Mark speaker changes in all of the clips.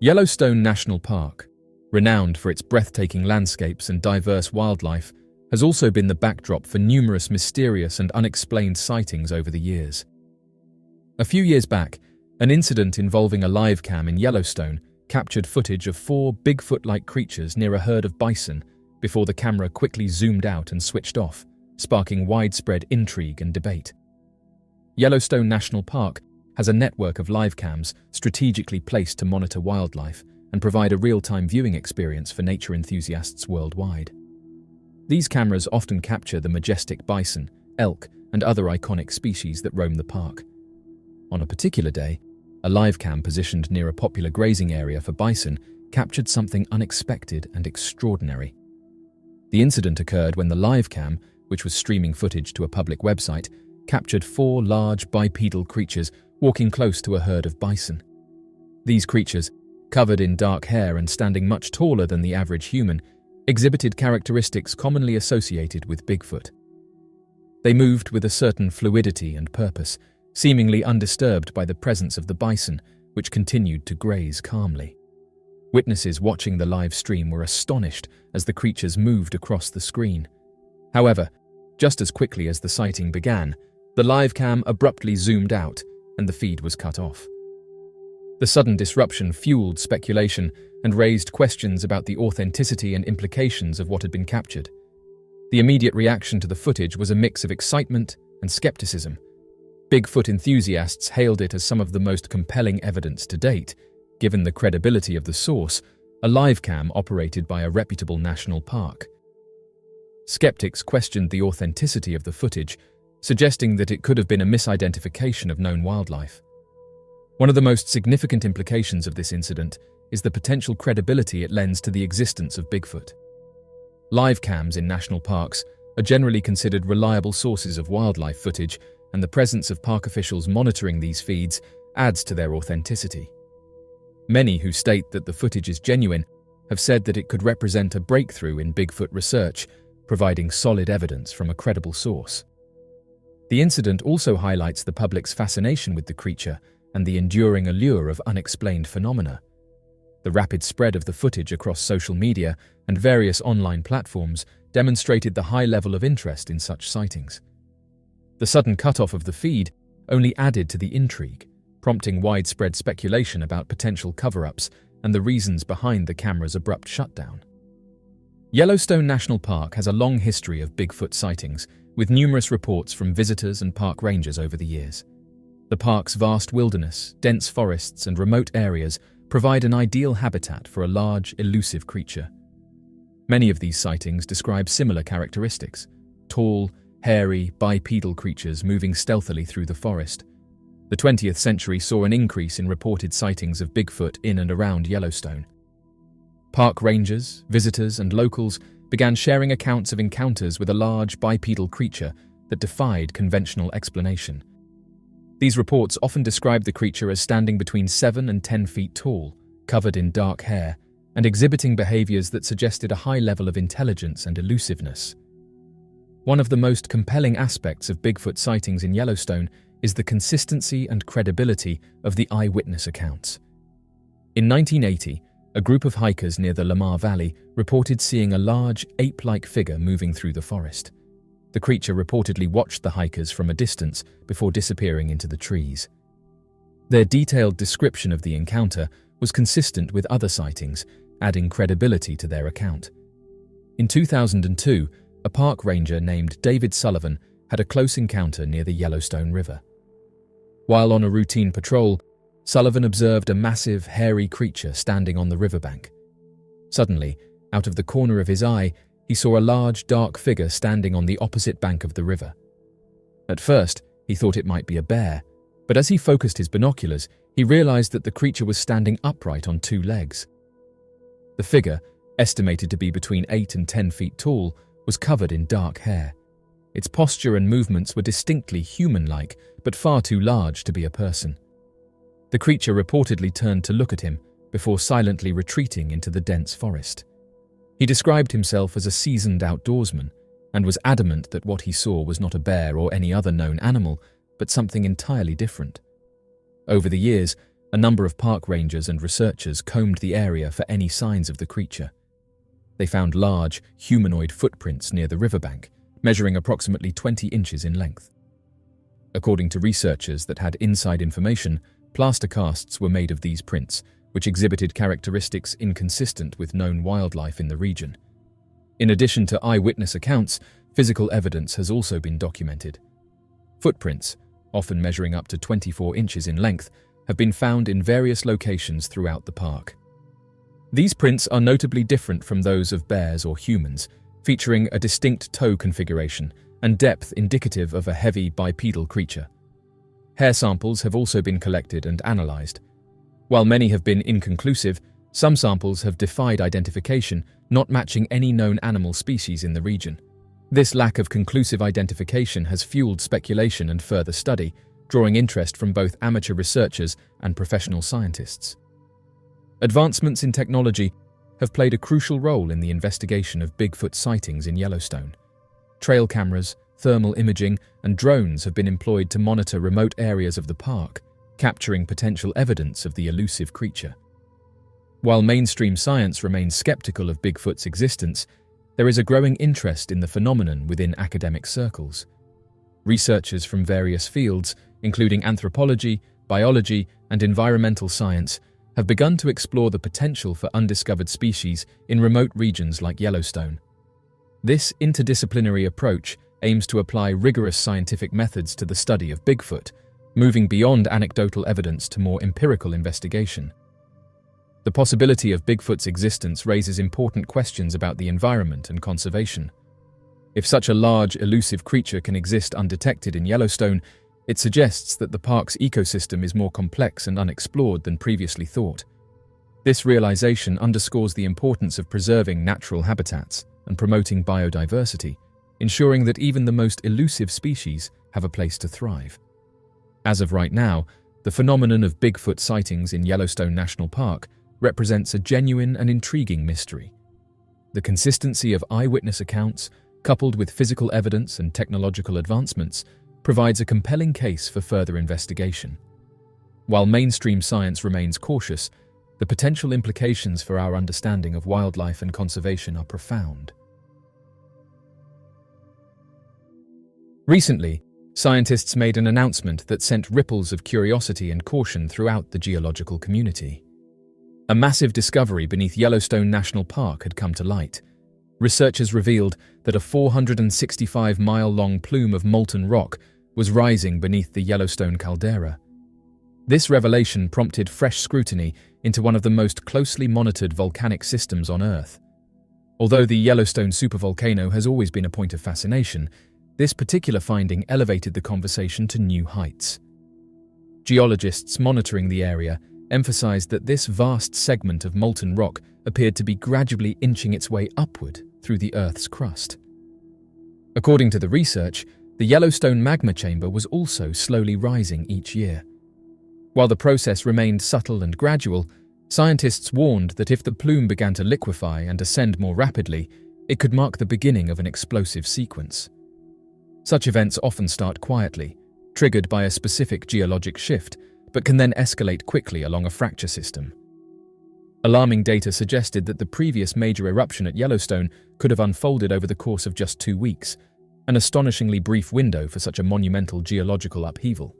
Speaker 1: Yellowstone National Park, renowned for its breathtaking landscapes and diverse wildlife, has also been the backdrop for numerous mysterious and unexplained sightings over the years. A few years back, an incident involving a live cam in Yellowstone captured footage of 4 Bigfoot-like creatures near a herd of bison before the camera quickly zoomed out and switched off, sparking widespread intrigue and debate. Yellowstone National Park has a network of live cams strategically placed to monitor wildlife and provide a real-time viewing experience for nature enthusiasts worldwide. These cameras often capture the majestic bison, elk, and other iconic species that roam the park. On a particular day, a live cam positioned near a popular grazing area for bison captured something unexpected and extraordinary. The incident occurred when the live cam, which was streaming footage to a public website, captured 4 large bipedal creatures walking close to a herd of bison. These creatures, covered in dark hair and standing much taller than the average human, exhibited characteristics commonly associated with Bigfoot. They moved with a certain fluidity and purpose, seemingly undisturbed by the presence of the bison, which continued to graze calmly. Witnesses watching the live stream were astonished as the creatures moved across the screen. However, just as quickly as the sighting began, the live cam abruptly zoomed out and the feed was cut off. The sudden disruption fueled speculation and raised questions about the authenticity and implications of what had been captured. The immediate reaction to the footage was a mix of excitement and skepticism. Bigfoot enthusiasts hailed it as some of the most compelling evidence to date, given the credibility of the source, a live cam operated by a reputable national park. Skeptics questioned the authenticity of the footage, suggesting that it could have been a misidentification of known wildlife. One of the most significant implications of this incident is the potential credibility it lends to the existence of Bigfoot. Live cams in national parks are generally considered reliable sources of wildlife footage, and the presence of park officials monitoring these feeds adds to their authenticity. Many who state that the footage is genuine have said that it could represent a breakthrough in Bigfoot research, providing solid evidence from a credible source. The incident also highlights the public's fascination with the creature and the enduring allure of unexplained phenomena. The rapid spread of the footage across social media and various online platforms demonstrated the high level of interest in such sightings. The sudden cutoff of the feed only added to the intrigue, prompting widespread speculation about potential cover-ups and the reasons behind the camera's abrupt shutdown. Yellowstone National Park has a long history of Bigfoot sightings, with numerous reports from visitors and park rangers over the years. The park's vast wilderness, dense forests, and remote areas provide an ideal habitat for a large, elusive creature. Many of these sightings describe similar characteristics: tall, hairy, bipedal creatures moving stealthily through the forest. The 20th century saw an increase in reported sightings of Bigfoot in and around Yellowstone. Park rangers, visitors, and locals began sharing accounts of encounters with a large bipedal creature that defied conventional explanation. These reports often describe the creature as standing between 7 and 10 feet tall, covered in dark hair, and exhibiting behaviors that suggested a high level of intelligence and elusiveness. One of the most compelling aspects of Bigfoot sightings in Yellowstone is the consistency and credibility of the eyewitness accounts. In 1980, a group of hikers near the Lamar Valley reported seeing a large, ape-like figure moving through the forest. The creature reportedly watched the hikers from a distance before disappearing into the trees. Their detailed description of the encounter was consistent with other sightings, adding credibility to their account. In 2002, a park ranger named David Sullivan had a close encounter near the Yellowstone River. While on a routine patrol, Sullivan observed a massive, hairy creature standing on the riverbank. Suddenly, out of the corner of his eye, he saw a large, dark figure standing on the opposite bank of the river. At first, he thought it might be a bear, but as he focused his binoculars, he realized that the creature was standing upright on 2 legs. The figure, estimated to be between 8 and 10 feet tall, was covered in dark hair. Its posture and movements were distinctly human-like, but far too large to be a person. The creature reportedly turned to look at him before silently retreating into the dense forest. He described himself as a seasoned outdoorsman and was adamant that what he saw was not a bear or any other known animal, but something entirely different. Over the years, a number of park rangers and researchers combed the area for any signs of the creature. They found large, humanoid footprints near the riverbank, measuring approximately 20 inches in length. According to researchers that had inside information, plaster casts were made of these prints, which exhibited characteristics inconsistent with known wildlife in the region. In addition to eyewitness accounts, physical evidence has also been documented. Footprints, often measuring up to 24 inches in length, have been found in various locations throughout the park. These prints are notably different from those of bears or humans, featuring a distinct toe configuration and depth indicative of a heavy bipedal creature. Hair samples have also been collected and analyzed. While many have been inconclusive, some samples have defied identification, not matching any known animal species in the region. This lack of conclusive identification has fueled speculation and further study, drawing interest from both amateur researchers and professional scientists. Advancements in technology have played a crucial role in the investigation of Bigfoot sightings in Yellowstone. Trail cameras, thermal imaging, and drones have been employed to monitor remote areas of the park, capturing potential evidence of the elusive creature. While mainstream science remains skeptical of Bigfoot's existence, there is a growing interest in the phenomenon within academic circles. Researchers from various fields, including anthropology, biology, and environmental science, have begun to explore the potential for undiscovered species in remote regions like Yellowstone. This interdisciplinary approach aims to apply rigorous scientific methods to the study of Bigfoot, moving beyond anecdotal evidence to more empirical investigation. The possibility of Bigfoot's existence raises important questions about the environment and conservation. If such a large, elusive creature can exist undetected in Yellowstone, it suggests that the park's ecosystem is more complex and unexplored than previously thought. This realization underscores the importance of preserving natural habitats and promoting biodiversity, ensuring that even the most elusive species have a place to thrive. As of right now, the phenomenon of Bigfoot sightings in Yellowstone National Park represents a genuine and intriguing mystery. The consistency of eyewitness accounts, coupled with physical evidence and technological advancements, provides a compelling case for further investigation. While mainstream science remains cautious, the potential implications for our understanding of wildlife and conservation are profound. Recently, scientists made an announcement that sent ripples of curiosity and caution throughout the geological community. A massive discovery beneath Yellowstone National Park had come to light. Researchers revealed that a 465-mile-long plume of molten rock was rising beneath the Yellowstone Caldera. This revelation prompted fresh scrutiny into one of the most closely monitored volcanic systems on Earth. Although the Yellowstone supervolcano has always been a point of fascination, this particular finding elevated the conversation to new heights. Geologists monitoring the area emphasized that this vast segment of molten rock appeared to be gradually inching its way upward through the Earth's crust. According to the research, the Yellowstone magma chamber was also slowly rising each year. While the process remained subtle and gradual, scientists warned that if the plume began to liquefy and ascend more rapidly, it could mark the beginning of an explosive sequence. Such events often start quietly, triggered by a specific geologic shift, but can then escalate quickly along a fracture system. Alarming data suggested that the previous major eruption at Yellowstone could have unfolded over the course of just 2 weeks, an astonishingly brief window for such a monumental geological upheaval.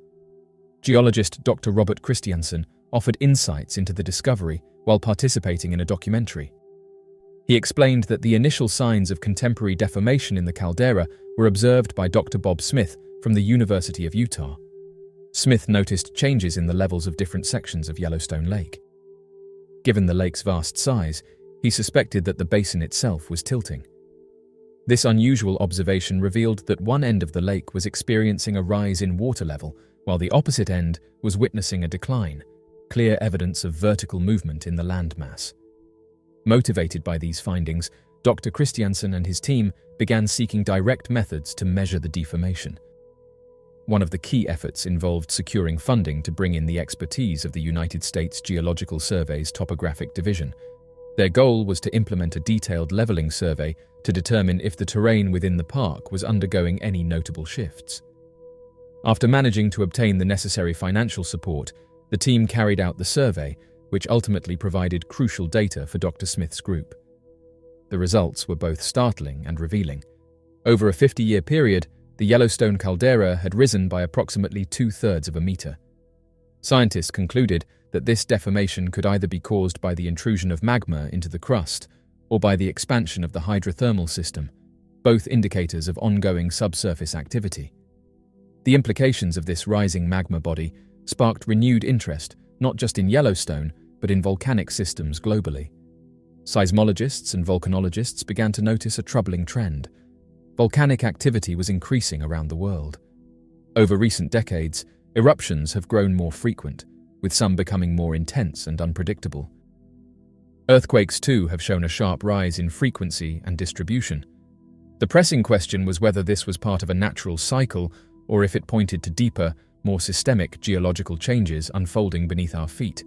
Speaker 1: Geologist Dr. Robert Christiansen offered insights into the discovery while participating in a documentary. He explained that the initial signs of contemporary deformation in the caldera were observed by Dr. Bob Smith from the University of Utah. Smith noticed changes in the levels of different sections of Yellowstone Lake. Given the lake's vast size, he suspected that the basin itself was tilting. This unusual observation revealed that one end of the lake was experiencing a rise in water level, while the opposite end was witnessing a decline, clear evidence of vertical movement in the landmass. Motivated by these findings, Dr. Christiansen and his team began seeking direct methods to measure the deformation. One of the key efforts involved securing funding to bring in the expertise of the United States Geological Survey's Topographic Division. Their goal was to implement a detailed leveling survey to determine if the terrain within the park was undergoing any notable shifts. After managing to obtain the necessary financial support, The team carried out the survey, which ultimately provided crucial data for Dr. Smith's group. The results were both startling and revealing. Over a 50-year period, the Yellowstone caldera had risen by approximately 2/3 of a meter. Scientists concluded that this deformation could either be caused by the intrusion of magma into the crust or by the expansion of the hydrothermal system, both indicators of ongoing subsurface activity. The implications of this rising magma body sparked renewed interest not just in Yellowstone, but in volcanic systems globally. Seismologists and volcanologists began to notice a troubling trend. Volcanic activity was increasing around the world. Over recent decades, eruptions have grown more frequent, with some becoming more intense and unpredictable. Earthquakes, too, have shown a sharp rise in frequency and distribution. The pressing question was whether this was part of a natural cycle or if it pointed to deeper, more systemic geological changes unfolding beneath our feet.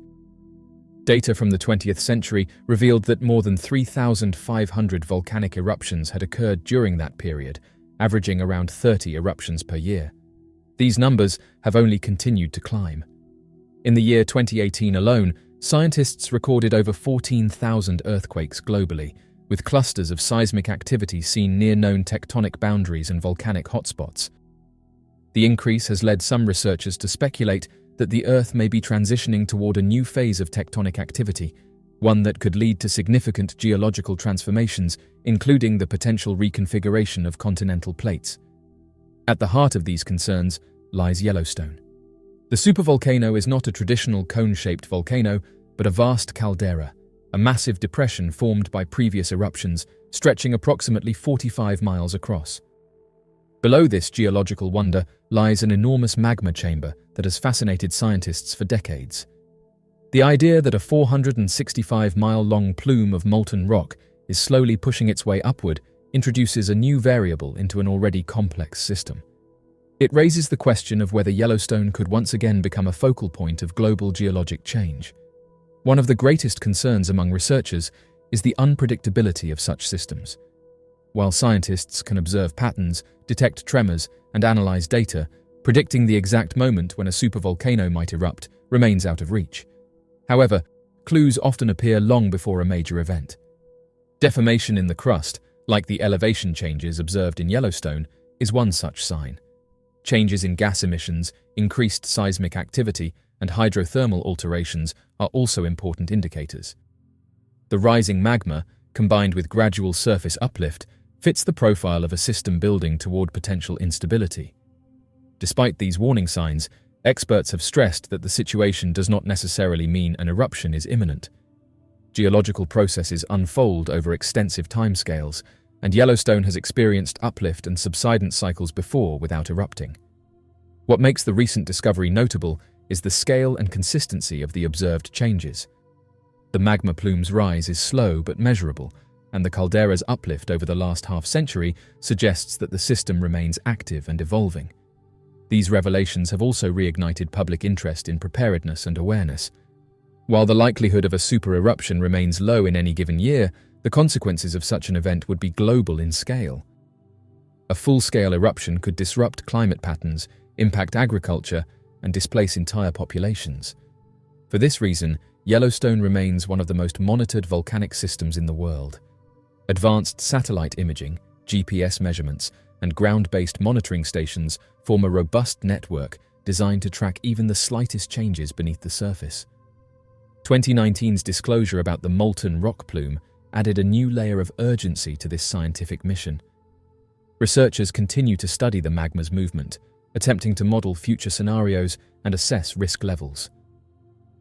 Speaker 1: Data from the 20th century revealed that more than 3,500 volcanic eruptions had occurred during that period, averaging around 30 eruptions per year. These numbers have only continued to climb. In the year 2018 alone, scientists recorded over 14,000 earthquakes globally, with clusters of seismic activity seen near known tectonic boundaries and volcanic hotspots. The increase has led some researchers to speculate that the Earth may be transitioning toward a new phase of tectonic activity, one that could lead to significant geological transformations, including the potential reconfiguration of continental plates. At the heart of these concerns lies Yellowstone. The supervolcano is not a traditional cone-shaped volcano, but a vast caldera, a massive depression formed by previous eruptions, stretching approximately 45 miles across. Below this geological wonder lies an enormous magma chamber that has fascinated scientists for decades. The idea that a 465-mile-long plume of molten rock is slowly pushing its way upward introduces a new variable into an already complex system. It raises the question of whether Yellowstone could once again become a focal point of global geologic change. One of the greatest concerns among researchers is the unpredictability of such systems. While scientists can observe patterns, detect tremors, and analyze data, predicting the exact moment when a supervolcano might erupt remains out of reach. However, clues often appear long before a major event. Deformation in the crust, like the elevation changes observed in Yellowstone, is one such sign. Changes in gas emissions, increased seismic activity, and hydrothermal alterations are also important indicators. The rising magma, combined with gradual surface uplift, fits the profile of a system building toward potential instability. Despite these warning signs, experts have stressed that the situation does not necessarily mean an eruption is imminent. Geological processes unfold over extensive timescales, and Yellowstone has experienced uplift and subsidence cycles before without erupting. What makes the recent discovery notable is the scale and consistency of the observed changes. The magma plume's rise is slow but measurable, and the caldera's uplift over the last half-century suggests that the system remains active and evolving. These revelations have also reignited public interest in preparedness and awareness. While the likelihood of a super-eruption remains low in any given year, the consequences of such an event would be global in scale. A full-scale eruption could disrupt climate patterns, impact agriculture, and displace entire populations. For this reason, Yellowstone remains one of the most monitored volcanic systems in the world. Advanced satellite imaging, GPS measurements, and ground-based monitoring stations form a robust network designed to track even the slightest changes beneath the surface. 2019's disclosure about the molten rock plume added a new layer of urgency to this scientific mission. Researchers continue to study the magma's movement, attempting to model future scenarios and assess risk levels.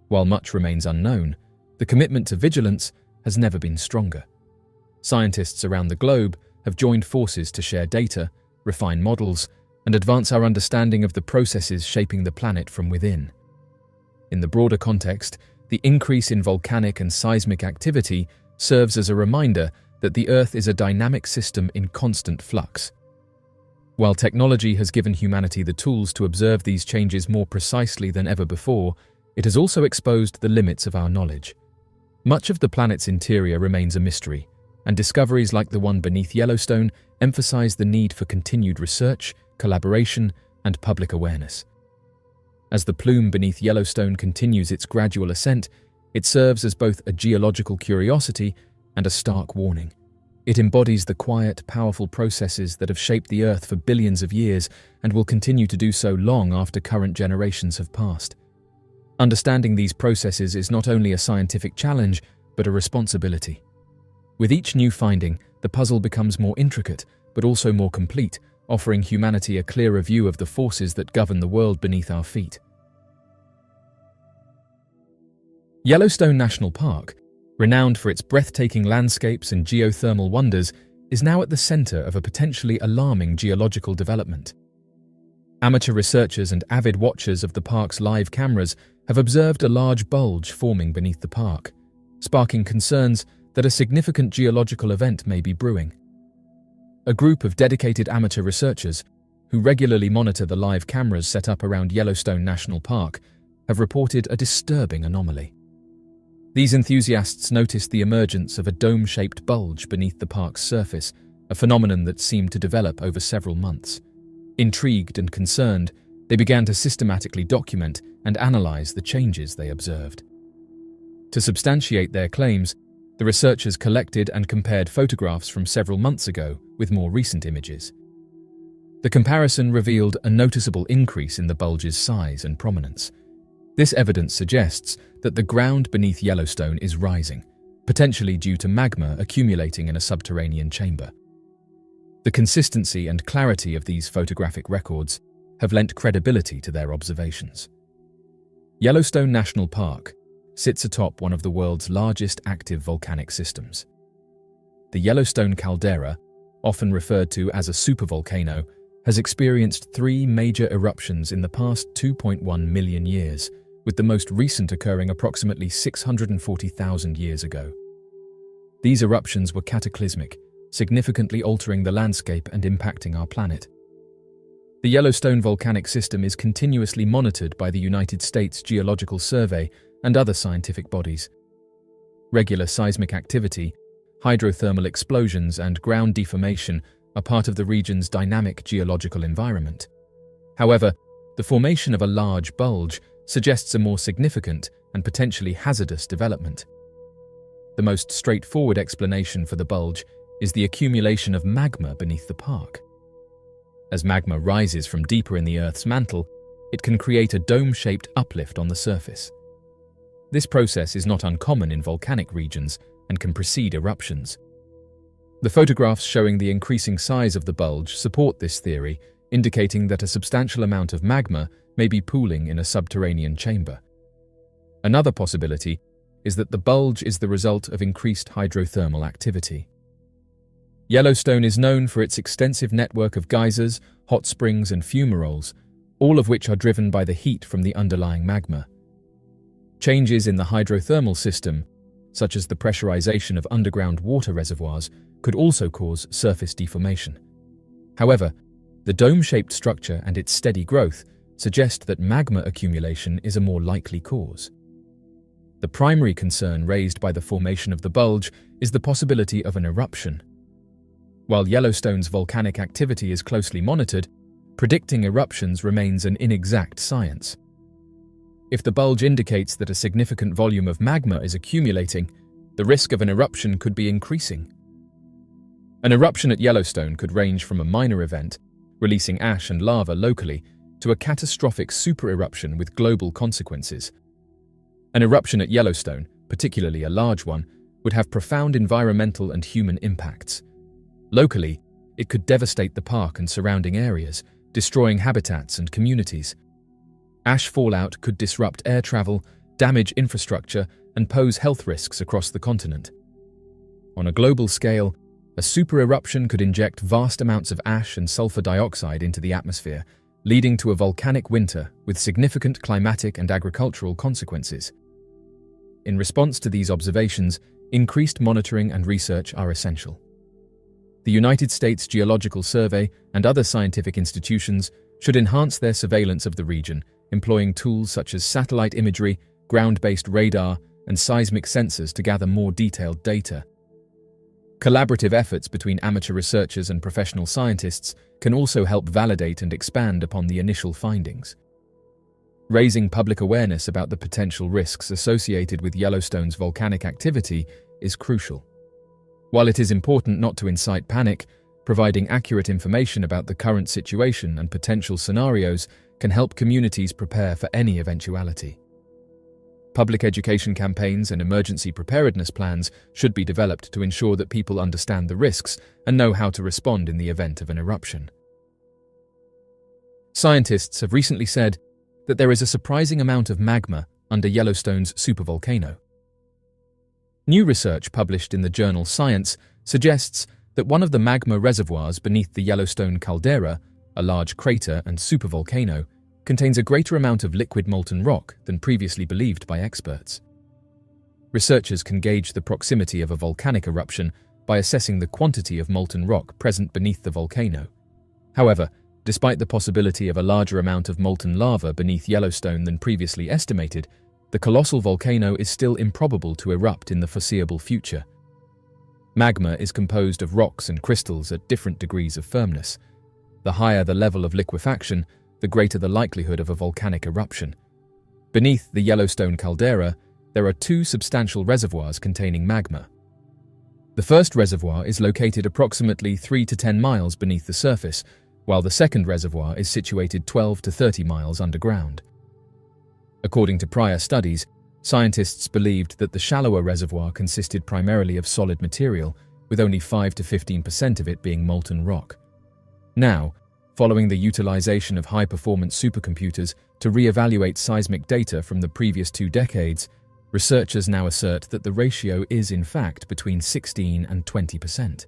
Speaker 1: While much remains unknown, the commitment to vigilance has never been stronger. Scientists around the globe have joined forces to share data, refine models, and advance our understanding of the processes shaping the planet from within. In the broader context, the increase in volcanic and seismic activity serves as a reminder that the Earth is a dynamic system in constant flux. While technology has given humanity the tools to observe these changes more precisely than ever before, it has also exposed the limits of our knowledge. Much of the planet's interior remains a mystery, and discoveries like the one beneath Yellowstone emphasize the need for continued research, collaboration, and public awareness. As the plume beneath Yellowstone continues its gradual ascent, it serves as both a geological curiosity and a stark warning. It embodies the quiet, powerful processes that have shaped the Earth for billions of years and will continue to do so long after current generations have passed. Understanding these processes is not only a scientific challenge, but a responsibility. With each new finding, the puzzle becomes more intricate, but also more complete, offering humanity a clearer view of the forces that govern the world beneath our feet. Yellowstone National Park, renowned for its breathtaking landscapes and geothermal wonders, is now at the center of a potentially alarming geological development. Amateur researchers and avid watchers of the park's live cameras have observed a large bulge forming beneath the park, sparking concerns that a significant geological event may be brewing. A group of dedicated amateur researchers, who regularly monitor the live cameras set up around Yellowstone National Park, have reported a disturbing anomaly. These enthusiasts noticed the emergence of a dome-shaped bulge beneath the park's surface, a phenomenon that seemed to develop over several months. Intrigued and concerned, they began to systematically document and analyze the changes they observed. To substantiate their claims, the researchers collected and compared photographs from several months ago with more recent images. The comparison revealed a noticeable increase in the bulge's size and prominence. This evidence suggests that the ground beneath Yellowstone is rising, potentially due to magma accumulating in a subterranean chamber. The consistency and clarity of these photographic records have lent credibility to their observations. Yellowstone National Park sits atop one of the world's largest active volcanic systems. The Yellowstone Caldera, often referred to as a supervolcano, has experienced 3 major eruptions in the past 2.1 million years, with the most recent occurring approximately 640,000 years ago. These eruptions were cataclysmic, significantly altering the landscape and impacting our planet. The Yellowstone volcanic system is continuously monitored by the United States Geological Survey and other scientific bodies. Regular seismic activity, hydrothermal explosions, and ground deformation are part of the region's dynamic geological environment. However, the formation of a large bulge suggests a more significant and potentially hazardous development. The most straightforward explanation for the bulge is the accumulation of magma beneath the park. As magma rises from deeper in the Earth's mantle, it can create a dome-shaped uplift on the surface. This process is not uncommon in volcanic regions and can precede eruptions. The photographs showing the increasing size of the bulge support this theory, indicating that a substantial amount of magma may be pooling in a subterranean chamber. Another possibility is that the bulge is the result of increased hydrothermal activity. Yellowstone is known for its extensive network of geysers, hot springs, and fumaroles, all of which are driven by the heat from the underlying magma. Changes in the hydrothermal system, such as the pressurization of underground water reservoirs, could also cause surface deformation. However, the dome-shaped structure and its steady growth suggest that magma accumulation is a more likely cause. The primary concern raised by the formation of the bulge is the possibility of an eruption. While Yellowstone's volcanic activity is closely monitored, predicting eruptions remains an inexact science. If the bulge indicates that a significant volume of magma is accumulating, the risk of an eruption could be increasing. An eruption at Yellowstone could range from a minor event, releasing ash and lava locally, to a catastrophic super-eruption with global consequences. An eruption at Yellowstone, particularly a large one, would have profound environmental and human impacts. Locally, it could devastate the park and surrounding areas, destroying habitats and communities. Ash fallout could disrupt air travel, damage infrastructure, and pose health risks across the continent. On a global scale, a super-eruption could inject vast amounts of ash and sulfur dioxide into the atmosphere, leading to a volcanic winter with significant climatic and agricultural consequences. In response to these observations, increased monitoring and research are essential. The United States Geological Survey and other scientific institutions should enhance their surveillance of the region, employing tools such as satellite imagery, ground-based radar, and seismic sensors to gather more detailed data. Collaborative efforts between amateur researchers and professional scientists can also help validate and expand upon the initial findings. Raising public awareness about the potential risks associated with Yellowstone's volcanic activity is crucial. While it is important not to incite panic, providing accurate information about the current situation and potential scenarios can help communities prepare for any eventuality. Public education campaigns and emergency preparedness plans should be developed to ensure that people understand the risks and know how to respond in the event of an eruption. Scientists have recently said that there is a surprising amount of magma under Yellowstone's supervolcano. New research published in the journal Science suggests that one of the magma reservoirs beneath the Yellowstone Caldera, a large crater and supervolcano, contains a greater amount of liquid molten rock than previously believed by experts. Researchers can gauge the proximity of a volcanic eruption by assessing the quantity of molten rock present beneath the volcano. However, despite the possibility of a larger amount of molten lava beneath Yellowstone than previously estimated, the colossal volcano is still improbable to erupt in the foreseeable future. Magma is composed of rocks and crystals at different degrees of firmness. The higher the level of liquefaction, the greater the likelihood of a volcanic eruption. Beneath the Yellowstone caldera, there are two substantial reservoirs containing magma. The first reservoir is located approximately 3 to 10 miles beneath the surface, while the second reservoir is situated 12 to 30 miles underground. According to prior studies, scientists believed that the shallower reservoir consisted primarily of solid material, with only 5 to 15% of it being molten rock. Now, following the utilization of high-performance supercomputers to re-evaluate seismic data from the previous 2 decades, researchers now assert that the ratio is in fact between 16 and 20%.